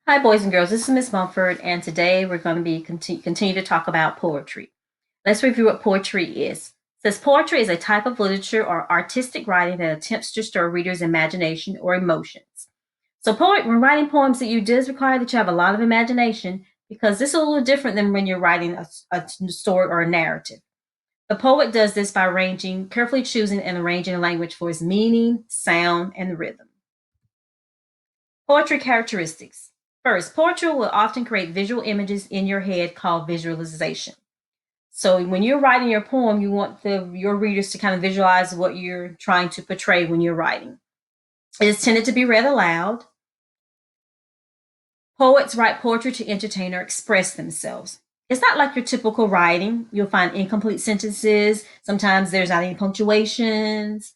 Hi, boys and girls. This is Miss Mumford, and today we're going to be continue to talk about poetry. Let's review what poetry is. It says poetry is a type of literature or artistic writing that attempts to stir readers' imagination or emotions. So, when writing poems, it does require that you have a lot of imagination because this is a little different than when you're writing a story or a narrative. The poet does this by carefully choosing and arranging a language for its meaning, sound, and rhythm. Poetry characteristics. First, poetry will often create visual images in your head called visualization. So when you're writing your poem, you want your readers to kind of visualize what you're trying to portray when you're writing. It is tended to be read aloud. Poets write poetry to entertain or express themselves. It's not like your typical writing. You'll find incomplete sentences. Sometimes there's not any punctuations.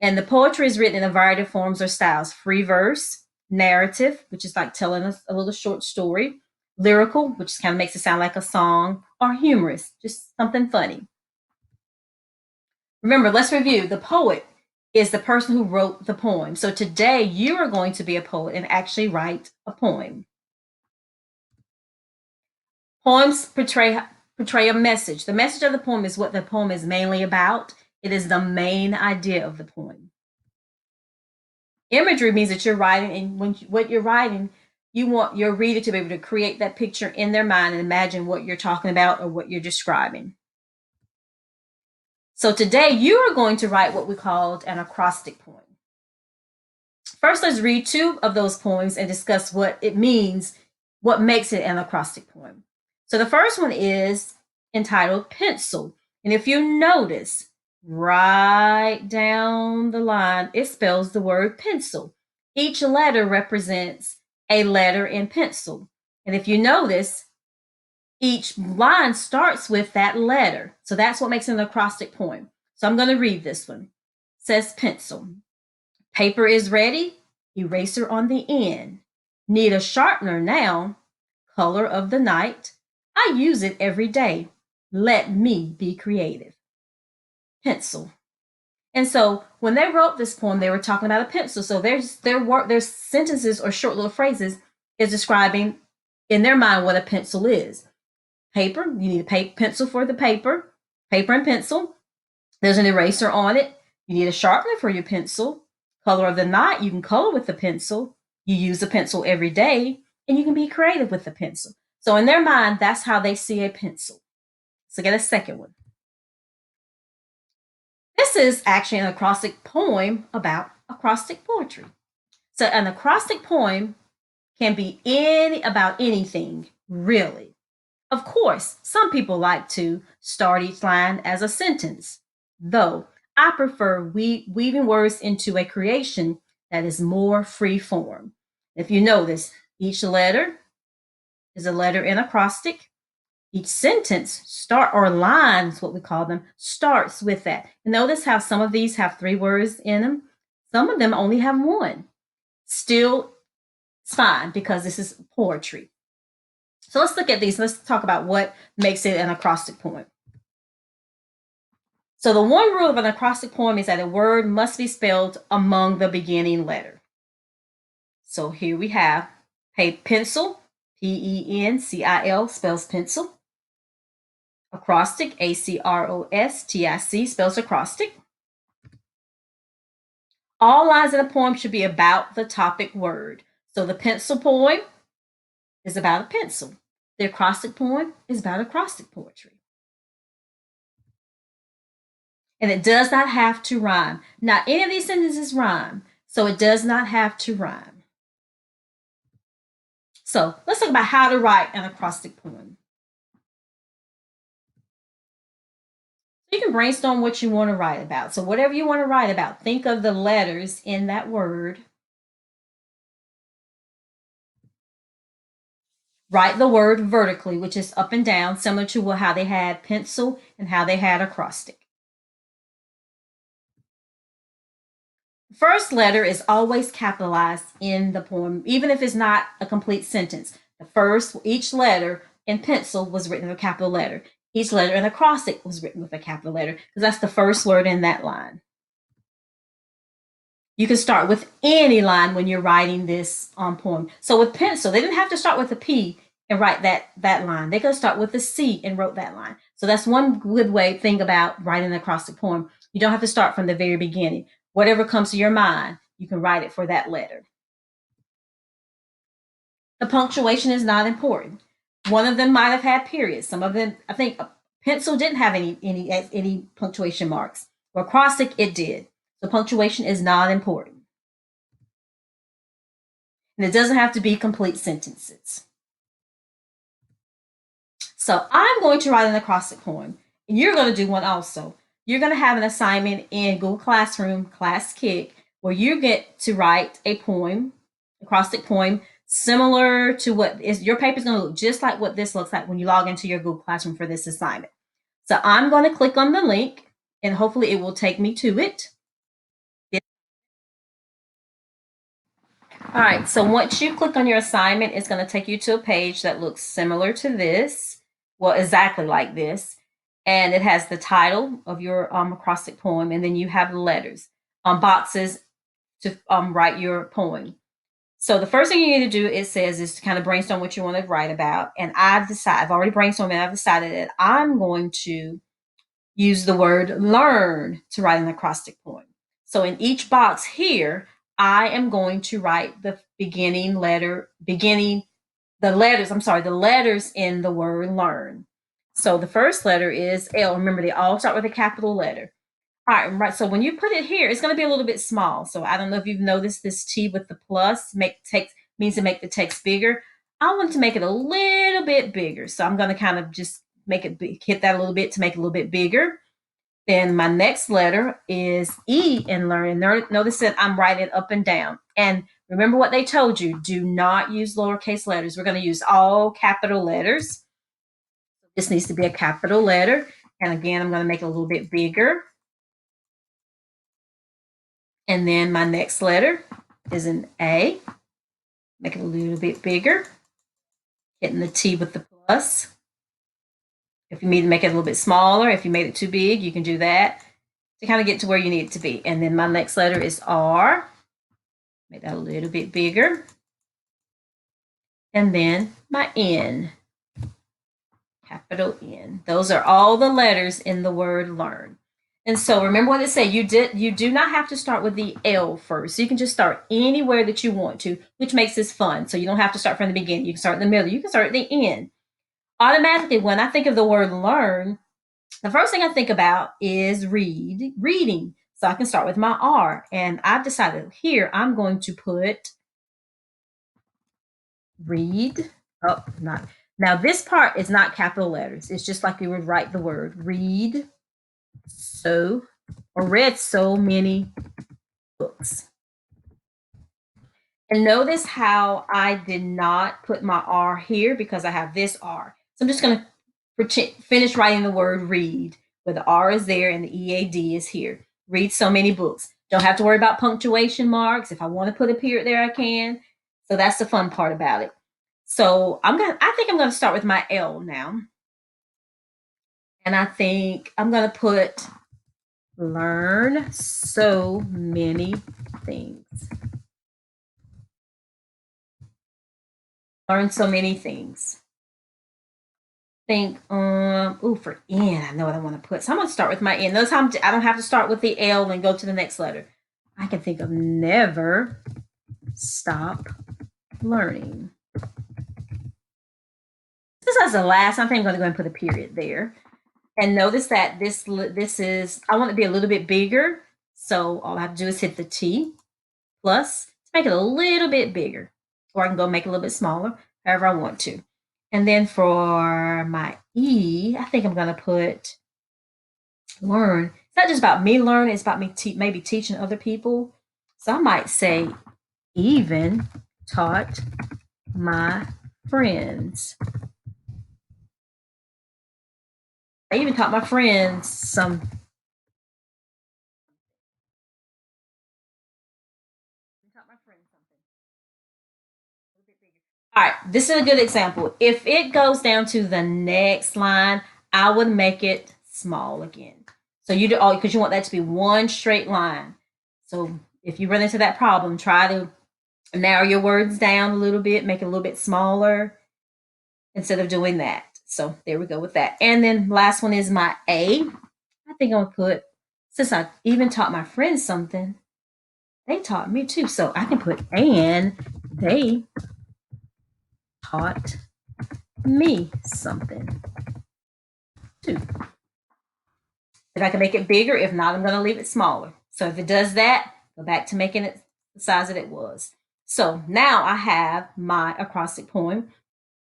And the poetry is written in a variety of forms or styles: free verse, narrative, which is like telling us a little short story, lyrical, which kind of makes it sound like a song, or humorous, just something funny. Remember, let's review. The poet is the person who wrote the poem. So today you are going to be a poet and actually write a poem. Poems portray a message. The message of the poem is what the poem is mainly about. It is the main idea of the poem. Imagery means that you're writing, and what you're writing, you want your reader to be able to create that picture in their mind and imagine what you're talking about or what you're describing. So today you are going to write what we called an acrostic poem. First, let's read two of those poems and discuss what it means, what makes it an acrostic poem. So the first one is entitled Pencil. And if you notice, right down the line, it spells the word pencil. Each letter represents a letter in pencil. And if you notice, each line starts with that letter. So that's what makes it an acrostic poem. So I'm going to read this one. It says pencil. Paper is ready, eraser on the end. Need a sharpener now, color of the night. I use it every day. Let me be creative. Pencil. And so when they wrote this poem, they were talking about a pencil. So their sentences or short little phrases is describing in their mind what a pencil is. Paper, you need a pencil for the paper and pencil. There's an eraser on it. You need a sharpener for your pencil. Color of the night, you can color with the pencil. You use a pencil every day, and you can be creative with the pencil. So in their mind, that's how they see a pencil. So get a second one. This is actually an acrostic poem about acrostic poetry. So an acrostic poem can be about anything, really. Of course, some people like to start each line as a sentence, though I prefer weaving words into a creation that is more free form. If you notice, each letter is a letter in acrostic. Each sentence or line is what we call them, starts with that. And notice how some of these have 3 words in them. Some of them only have 1. Still, it's fine because this is poetry. So let's look at these. Let's talk about what makes it an acrostic poem. So the one rule of an acrostic poem is that a word must be spelled among the beginning letter. So here we have pencil, Pencil, spells pencil. Acrostic, Acrostic, spells acrostic. All lines in a poem should be about the topic word. So the pencil poem is about a pencil. The acrostic poem is about acrostic poetry. And it does not have to rhyme. Not any of these sentences rhyme, so it does not have to rhyme. So let's talk about how to write an acrostic poem. You can brainstorm what you want to write about. So whatever you want to write about, think of the letters in that word. Write the word vertically, which is up and down, similar to how they had pencil and how they had acrostic. The first letter is always capitalized in the poem, even if it's not a complete sentence. Each letter in pencil was written with a capital letter. Each letter in acrostic was written with a capital letter because that's the first word in that line. You can start with any line when you're writing this poem. So with pencil, they didn't have to start with a P and write that line. They could start with a C and wrote that line. So that's one good way to think about writing an acrostic poem. You don't have to start from the very beginning. Whatever comes to your mind, you can write it for that letter. The punctuation is not important. One of them might have had periods. Some of them, I think, pencil didn't have any punctuation marks. For acrostic, it did. So punctuation is not important. And it doesn't have to be complete sentences. So I'm going to write an acrostic poem, and you're going to do one also. You're going to have an assignment in Google Classroom, Class Kick, where you get to write a poem, acrostic poem, similar to what is your paper is going to look just like what this looks like when you log into your Google Classroom for this assignment. So I'm going to click on the link, and hopefully it will take me to it. All right, so once you click on your assignment, it's going to take you to a page that looks similar to this. Well, exactly like this. And it has the title of your acrostic poem, and then you have the letters, boxes to write your poem. So the first thing you need to do, it says, is to kind of brainstorm what you want to write about. And I've already brainstormed and I've decided that I'm going to use the word learn to write an acrostic poem. So in each box here, I am going to write the the letters in the word learn. So the first letter is L. Remember, they all start with a capital letter. All right, right. So when you put it here, it's going to be a little bit small. So I don't know if you've noticed this T with the plus means to make the text bigger. I want to make it a little bit bigger. So I'm going to kind of just make it hit that a little bit to make it a little bit bigger. Then my next letter is E in learn. Notice that I'm writing up and down. And remember what they told you, do not use lowercase letters. We're going to use all capital letters. This needs to be a capital letter. And again, I'm going to make it a little bit bigger. And then my next letter is an A. Make it a little bit bigger. Hitting the T with the plus. If you need to make it a little bit smaller, if you made it too big, you can do that to kind of get to where you need it to be. And then my next letter is R. Make that a little bit bigger. And then my N. Capital N. Those are all the letters in the word learn. And so remember what it said, you do not have to start with the L first. So you can just start anywhere that you want to, which makes this fun. So you don't have to start from the beginning. You can start in the middle. You can start at the end. Automatically, when I think of the word learn, the first thing I think about is reading. So I can start with my R. And I've decided here I'm going to put read. Oh, not. Now this part is not capital letters. It's just like you would write the word read so or read so many books. And notice how I did not put my R here because I have this R. So I'm just going to finish writing the word read, where the R is there and the EAD is here. Read so many books. Don't have to worry about punctuation marks. If I want to put a period there, I can. So that's the fun part about it. So I think I'm going to start with my L now. And I think I'm going to put learn so many things. Learn so many things. Think, for N, I know what I want to put. So I'm going to start with my N. Notice how I don't have to start with the L and go to the next letter. I can think of never stop learning. This is the last. I think I'm going to go and put a period there. And notice that this is, I want it to be a little bit bigger. So all I have to do is hit the T plus to make it a little bit bigger. Or I can go make it a little bit smaller, however I want to. And then for my E, I think I'm going to put learn. It's not just about me learning, it's about me maybe teaching other people. So I might say even taught my friends. I even taught my friends some. All right, this is a good example. If it goes down to the next line, I would make it small again. So you do all because you want that to be one straight line. So If you run into that problem, try to narrow your words down a little bit, make it a little bit smaller instead of doing that. So there we go with that. And then last one is my A. I think I'm gonna put, since I even taught my friends something, they taught me too. So I can put and they taught me something too. If I can make it bigger, if not, I'm going to leave it smaller. So if it does that, go back to making it the size that it was. So now I have my acrostic poem.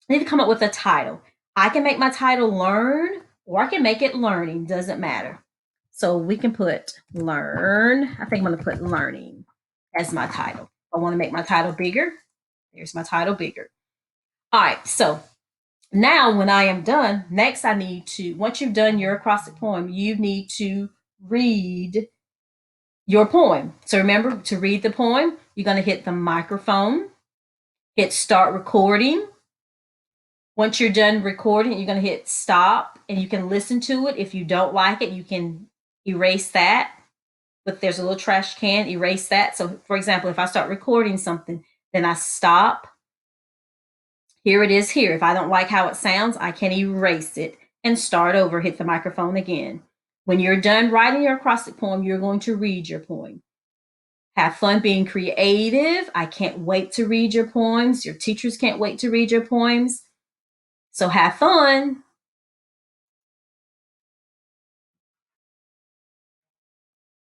I need to come up with a title. I can make my title learn or I can make it learning, doesn't matter. So we can put learn. I think I'm going to put learning as my title. I want to make my title bigger. There's my title bigger. All right, so now when I am done, next I need to, once you've done your acrostic poem, you need to read your poem. So remember, to read the poem, you're going to hit the microphone, hit start recording. Once you're done recording, you're going to hit stop and you can listen to it. If you don't like it, you can erase that. But there's a little trash can, erase that. So for example, if I start recording something, then I stop. Here it is here. If I don't like how it sounds, I can erase it and start over, hit the microphone again. When you're done writing your acrostic poem, you're going to read your poem. Have fun being creative. I can't wait to read your poems. Your teachers can't wait to read your poems. So have fun.